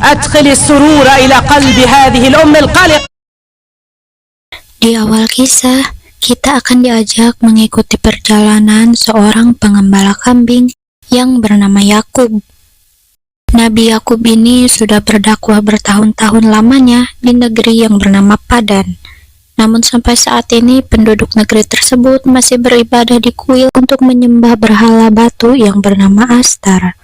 أدخل السرور إلى قلب هذه الأم القلق. Di awal kisah, kita akan diajak mengikuti perjalanan seorang pengembala kambing yang bernama Yakub. Nabi Yakub ini sudah berdakwah bertahun-tahun lamanya di negeri yang bernama Padan. Namun sampai saat ini penduduk negeri tersebut masih beribadah di kuil untuk menyembah berhala batu yang bernama Ashtar.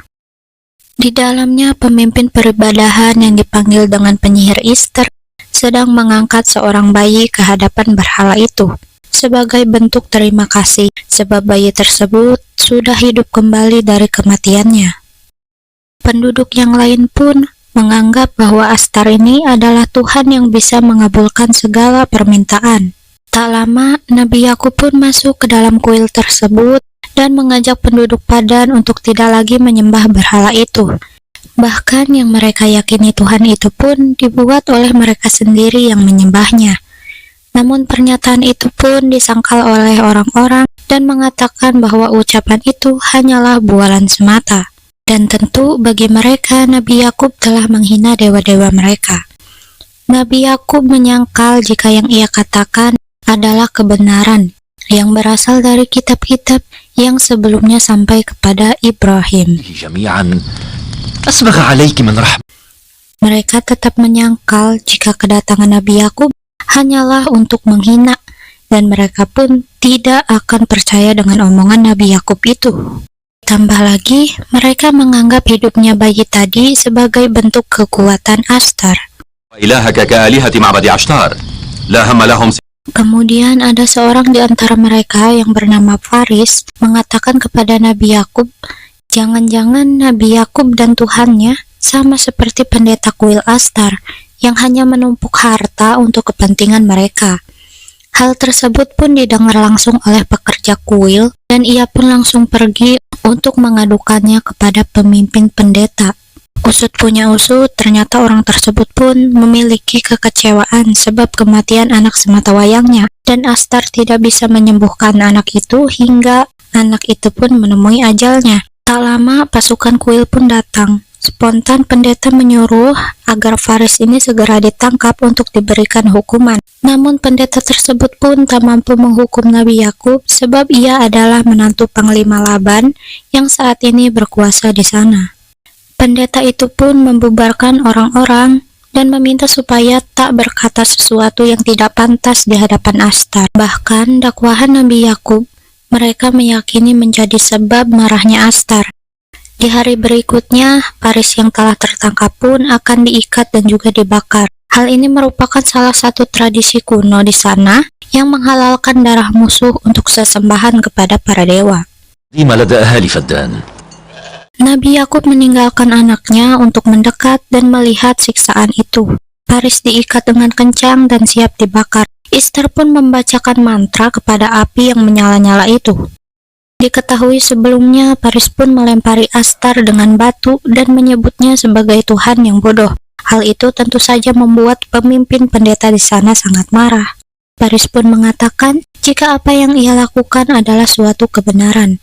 Di dalamnya pemimpin peribadahan yang dipanggil dengan penyihir Ishtar sedang mengangkat seorang bayi ke hadapan berhala itu sebagai bentuk terima kasih sebab bayi tersebut sudah hidup kembali dari kematiannya. Penduduk yang lain pun menganggap bahwa Ashtar ini adalah Tuhan yang bisa mengabulkan segala permintaan. Tak lama, Nabi Yakub pun masuk ke dalam kuil tersebut dan mengajak penduduk Padan untuk tidak lagi menyembah berhala itu. Bahkan yang mereka yakini Tuhan itu pun dibuat oleh mereka sendiri yang menyembahnya. Namun pernyataan itu pun disangkal oleh orang-orang dan mengatakan bahwa ucapan itu hanyalah bualan semata. Dan tentu bagi mereka Nabi Yakub telah menghina dewa-dewa mereka. Nabi Yakub menyangkal jika yang ia katakan adalah kebenaran yang berasal dari kitab-kitab yang sebelumnya sampai kepada Ibrahim. Mereka tetap menyangkal jika kedatangan Nabi Yakub hanyalah untuk menghina, dan mereka pun tidak akan percaya dengan omongan Nabi Yakub itu. Tambah lagi, mereka menganggap hidupnya bayi tadi sebagai bentuk kekuatan Ashtar. Kemudian ada seorang di antara mereka yang bernama Faris mengatakan kepada Nabi Yakub, jangan-jangan Nabi Yakub dan Tuhannya sama seperti pendeta kuil Ashtar yang hanya menumpuk harta untuk kepentingan mereka. Hal tersebut pun didengar langsung oleh pekerja kuil dan ia pun langsung pergi untuk mengadukannya kepada pemimpin pendeta. Usut punya usut, ternyata orang tersebut pun memiliki kekecewaan sebab kematian anak sematawayangnya dan Ashtar tidak bisa menyembuhkan anak itu hingga anak itu pun menemui ajalnya. Tak lama pasukan kuil pun datang. Spontan pendeta menyuruh agar Faris ini segera ditangkap untuk diberikan hukuman. Namun pendeta tersebut pun tak mampu menghukum Nabi Yakub sebab ia adalah menantu Panglima Laban yang saat ini berkuasa di sana. Pendeta itu pun membubarkan orang-orang dan meminta supaya tak berkata sesuatu yang tidak pantas di hadapan Ashtar. Bahkan dakwahan Nabi Yakub mereka meyakini menjadi sebab marahnya Ashtar. Di hari berikutnya, Faris yang telah tertangkap pun akan diikat dan juga dibakar. Hal ini merupakan salah satu tradisi kuno di sana yang menghalalkan darah musuh untuk sesembahan kepada para dewa. Nabi Yakub meninggalkan anaknya untuk mendekat dan melihat siksaan itu. Faris diikat dengan kencang dan siap dibakar. Ishtar pun membacakan mantra kepada api yang menyala-nyala itu. Diketahui sebelumnya, Faris pun melempari Ashtar dengan batu dan menyebutnya sebagai Tuhan yang bodoh. Hal itu tentu saja membuat pemimpin pendeta di sana sangat marah. Faris pun mengatakan jika apa yang ia lakukan adalah suatu kebenaran.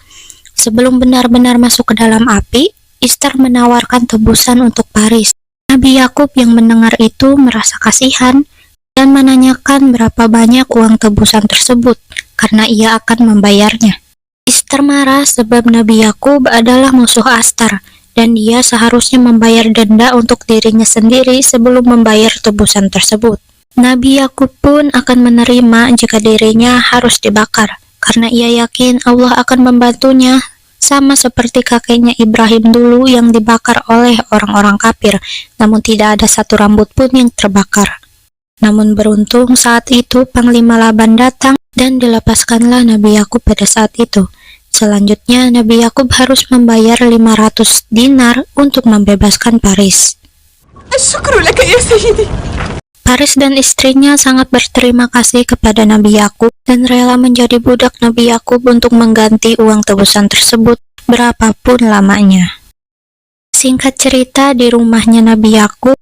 Sebelum benar-benar masuk ke dalam api, Ishtar menawarkan tebusan untuk Faris. Nabi Yakub yang mendengar itu merasa kasihan dan menanyakan berapa banyak uang tebusan tersebut karena ia akan membayarnya. Ishtar marah sebab Nabi Yakub adalah musuh Ashtar dan dia seharusnya membayar denda untuk dirinya sendiri sebelum membayar tebusan tersebut. Nabi Yakub pun akan menerima jika dirinya harus dibakar karena ia yakin Allah akan membantunya sama seperti kakeknya Ibrahim dulu yang dibakar oleh orang-orang kafir namun tidak ada satu rambut pun yang terbakar. Namun beruntung saat itu Panglima Laban datang dan dilepaskanlah Nabi Yakub pada saat itu. Selanjutnya, Nabi Yakub harus membayar 500 dinar untuk membebaskan Faris. Faris dan istrinya sangat berterima kasih kepada Nabi Yakub dan rela menjadi budak Nabi Yakub untuk mengganti uang tebusan tersebut berapapun lamanya. Singkat cerita, di rumahnya Nabi Yakub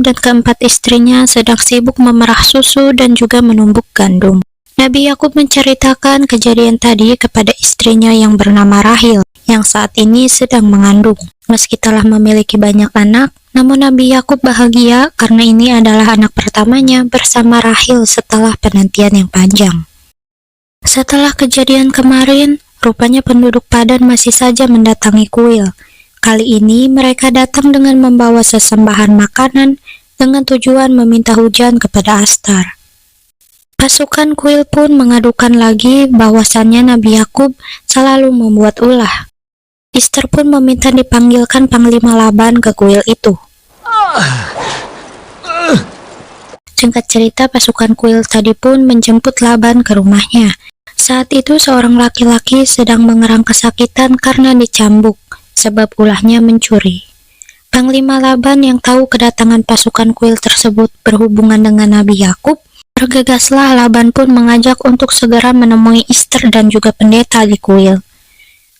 dan keempat istrinya sedang sibuk memerah susu dan juga menumbuk gandum. Nabi Yakub menceritakan kejadian tadi kepada istrinya yang bernama Rahil, yang saat ini sedang mengandung. Meski telah memiliki banyak anak, namun Nabi Yakub bahagia karena ini adalah anak pertamanya bersama Rahil setelah penantian yang panjang. Setelah kejadian kemarin, rupanya penduduk Padan masih saja mendatangi kuil. Kali ini mereka datang dengan membawa sesembahan makanan dengan tujuan meminta hujan kepada Ashtar. Pasukan kuil pun mengadukan lagi bahwasannya Nabi Yakub selalu membuat ulah. Ishtar pun meminta dipanggilkan Panglima Laban ke kuil itu. Singkat cerita, pasukan kuil tadi pun menjemput Laban ke rumahnya. Saat itu seorang laki-laki sedang mengerang kesakitan karena dicambuk, sebab ulahnya mencuri. Panglima Laban yang tahu kedatangan pasukan kuil tersebut berhubungan dengan Nabi Yakub, bergegaslah Laban pun mengajak untuk segera menemui Ishtar dan juga pendeta di kuil.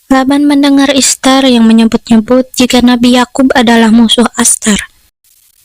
Laban mendengar Ishtar yang menyebut-nyebut jika Nabi Yakub adalah musuh Ashtar.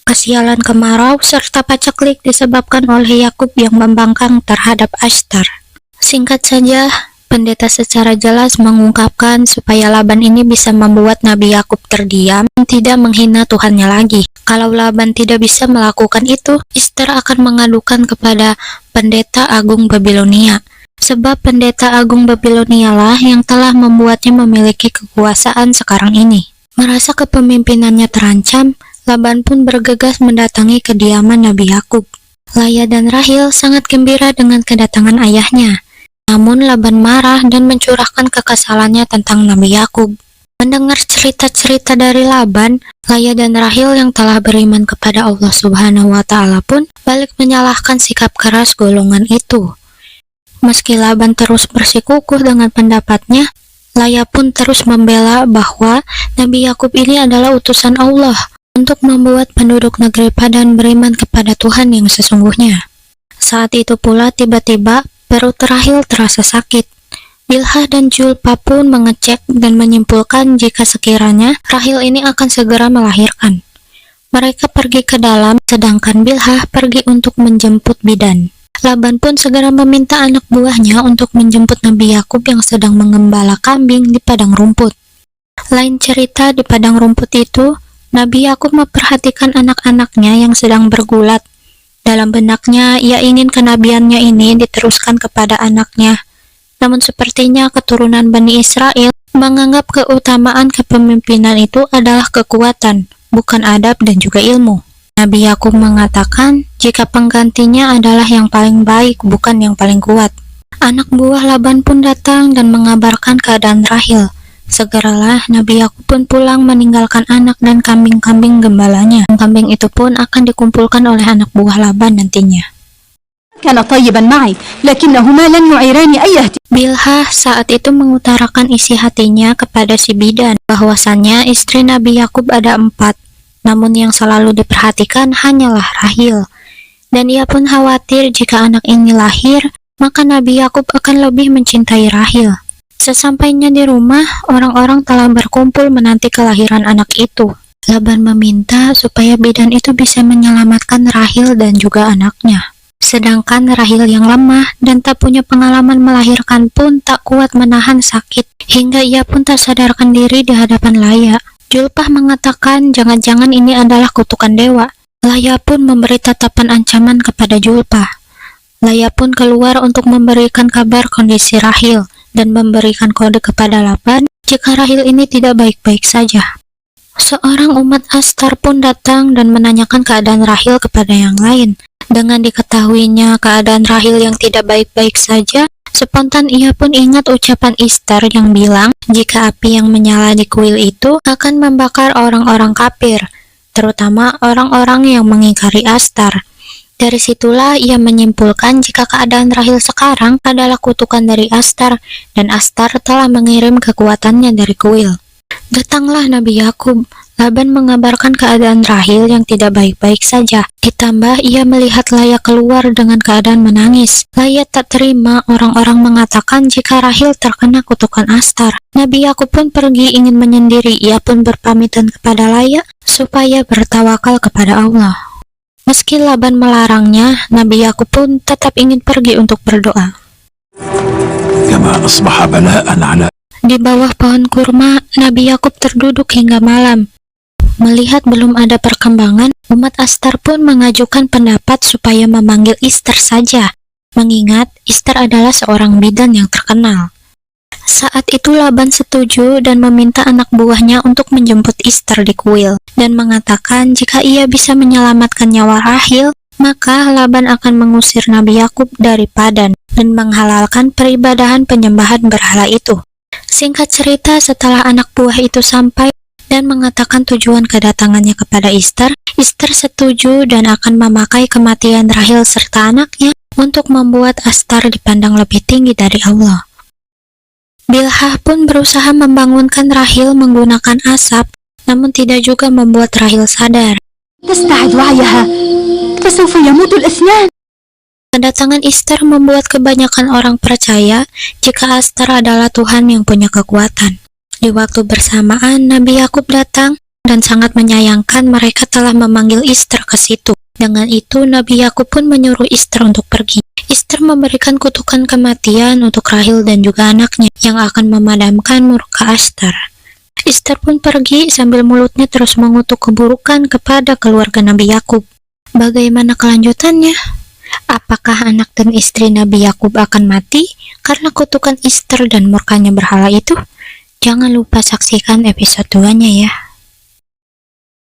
Kesialan kemarau serta paceklik disebabkan oleh Yakub yang membangkang terhadap Ashtar. Singkat saja, pendeta secara jelas mengungkapkan supaya Laban ini bisa membuat Nabi Yakub terdiam dan tidak menghina Tuhannya lagi. Kalau Laban tidak bisa melakukan itu, Ishtar akan mengadukan kepada pendeta agung Babilonia. Sebab pendeta agung Babilonia lah yang telah membuatnya memiliki kekuasaan sekarang ini. Merasa kepemimpinannya terancam, Laban pun bergegas mendatangi kediaman Nabi Yakub. Laya dan Rahil sangat gembira dengan kedatangan ayahnya. Namun Laban marah dan mencurahkan kekesalannya tentang Nabi Yakub. Mendengar cerita-cerita dari Laban, Laya dan Rahil yang telah beriman kepada Allah Subhanahu wa Ta'ala pun balik menyalahkan sikap keras golongan itu. Meski Laban terus bersikukuh dengan pendapatnya, Laya pun terus membela bahwa Nabi Yakub ini adalah utusan Allah untuk membuat penduduk negeri Padan beriman kepada Tuhan yang sesungguhnya. Saat itu pula tiba-tiba perut Rahil terasa sakit. Bilhah dan Julpa pun mengecek dan menyimpulkan jika sekiranya Rahil ini akan segera melahirkan. Mereka pergi ke dalam, sedangkan Bilhah pergi untuk menjemput bidan. Laban pun segera meminta anak buahnya untuk menjemput Nabi Yakub yang sedang mengembala kambing di padang rumput. Lain cerita, di padang rumput itu, Nabi Yakub memperhatikan anak-anaknya yang sedang bergulat. Dalam benaknya, ia ingin kenabiannya ini diteruskan kepada anaknya. Namun sepertinya keturunan Bani Israel menganggap keutamaan kepemimpinan itu adalah kekuatan, bukan adab dan juga ilmu. Nabi Yakub mengatakan jika penggantinya adalah yang paling baik, bukan yang paling kuat. Anak buah Laban pun datang dan mengabarkan keadaan Rahil. Segeralah Nabi Yakub pun pulang meninggalkan anak dan kambing-kambing gembalanya. Kambing itu pun akan dikumpulkan oleh anak buah Laban nantinya. Bilhah saat itu mengutarakan isi hatinya kepada si bidan, bahwasannya istri Nabi Yakub ada 4, namun yang selalu diperhatikan hanyalah Rahil. Dan ia pun khawatir jika anak ini lahir, maka Nabi Yakub akan lebih mencintai Rahil. Sesampainya di rumah, orang-orang telah berkumpul menanti kelahiran anak itu. Laban meminta supaya bidan itu bisa menyelamatkan Rahil dan juga anaknya. Sedangkan Rahil yang lemah dan tak punya pengalaman melahirkan pun tak kuat menahan sakit, hingga ia pun tak sadarkan diri di hadapan Laya. Julpah mengatakan jangan-jangan ini adalah kutukan dewa. Laya pun memberi tatapan ancaman kepada Julpah. Laya pun keluar untuk memberikan kabar kondisi Rahil dan memberikan kode kepada Laban jika Rahil ini tidak baik-baik saja. Seorang umat Ashtar pun datang dan menanyakan keadaan Rahil kepada yang lain. Dengan diketahuinya keadaan Rahil yang tidak baik-baik saja, spontan ia pun ingat ucapan Ishtar yang bilang jika api yang menyala di kuil itu akan membakar orang-orang kafir, terutama orang-orang yang mengingkari Ashtar. Dari situlah ia menyimpulkan jika keadaan Rahil sekarang adalah kutukan dari Ashtar, dan Ashtar telah mengirim kekuatannya dari kuil. Datanglah Nabi Yakub. Laban mengabarkan keadaan Rahil yang tidak baik-baik saja. Ditambah ia melihat Laya keluar dengan keadaan menangis. Laya tak terima orang-orang mengatakan jika Rahil terkena kutukan Ashtar. Nabi Yakub pun pergi ingin menyendiri. Ia pun berpamitan kepada Laya supaya bertawakal kepada Allah. Meski Laban melarangnya, Nabi Yakub pun tetap ingin pergi untuk berdoa. Di bawah pohon kurma, Nabi Yakub terduduk hingga malam. Melihat belum ada perkembangan, umat Ashtar pun mengajukan pendapat supaya memanggil Ishtar saja, mengingat Ishtar adalah seorang bidan yang terkenal. Saat itu Laban setuju dan meminta anak buahnya untuk menjemput Ishtar di kuil, dan mengatakan jika ia bisa menyelamatkan nyawa Rahil, maka Laban akan mengusir Nabi Yakub dari Padan dan menghalalkan peribadahan penyembahan berhala itu. Singkat cerita, setelah anak buah itu sampai dan mengatakan tujuan kedatangannya kepada Ishtar, Ishtar setuju dan akan memakai kematian Rahil serta anaknya untuk membuat Ashtar dipandang lebih tinggi dari Allah. Bilhah pun berusaha membangunkan Rahil menggunakan asap, namun tidak juga membuat Rahil sadar. تستعد وعيها فسوف يموت الاثنان. Kedatangan Ishtar membuat kebanyakan orang percaya jika Ashtar adalah Tuhan yang punya kekuatan. Di waktu bersamaan, Nabi Yakub datang dan sangat menyayangkan mereka telah memanggil Ishtar ke situ. Dengan itu, Nabi Yakub pun menyuruh Ishtar untuk pergi. Ishtar memberikan kutukan kematian untuk Rahil dan juga anaknya yang akan memadamkan murka Ashtar. Ishtar pun pergi sambil mulutnya terus mengutuk keburukan kepada keluarga Nabi Yakub. Bagaimana kelanjutannya? Apakah anak dan istri Nabi Yakub akan mati karena kutukan Ishtar dan murkanya berhala itu? Jangan lupa saksikan episode 2-nya ya.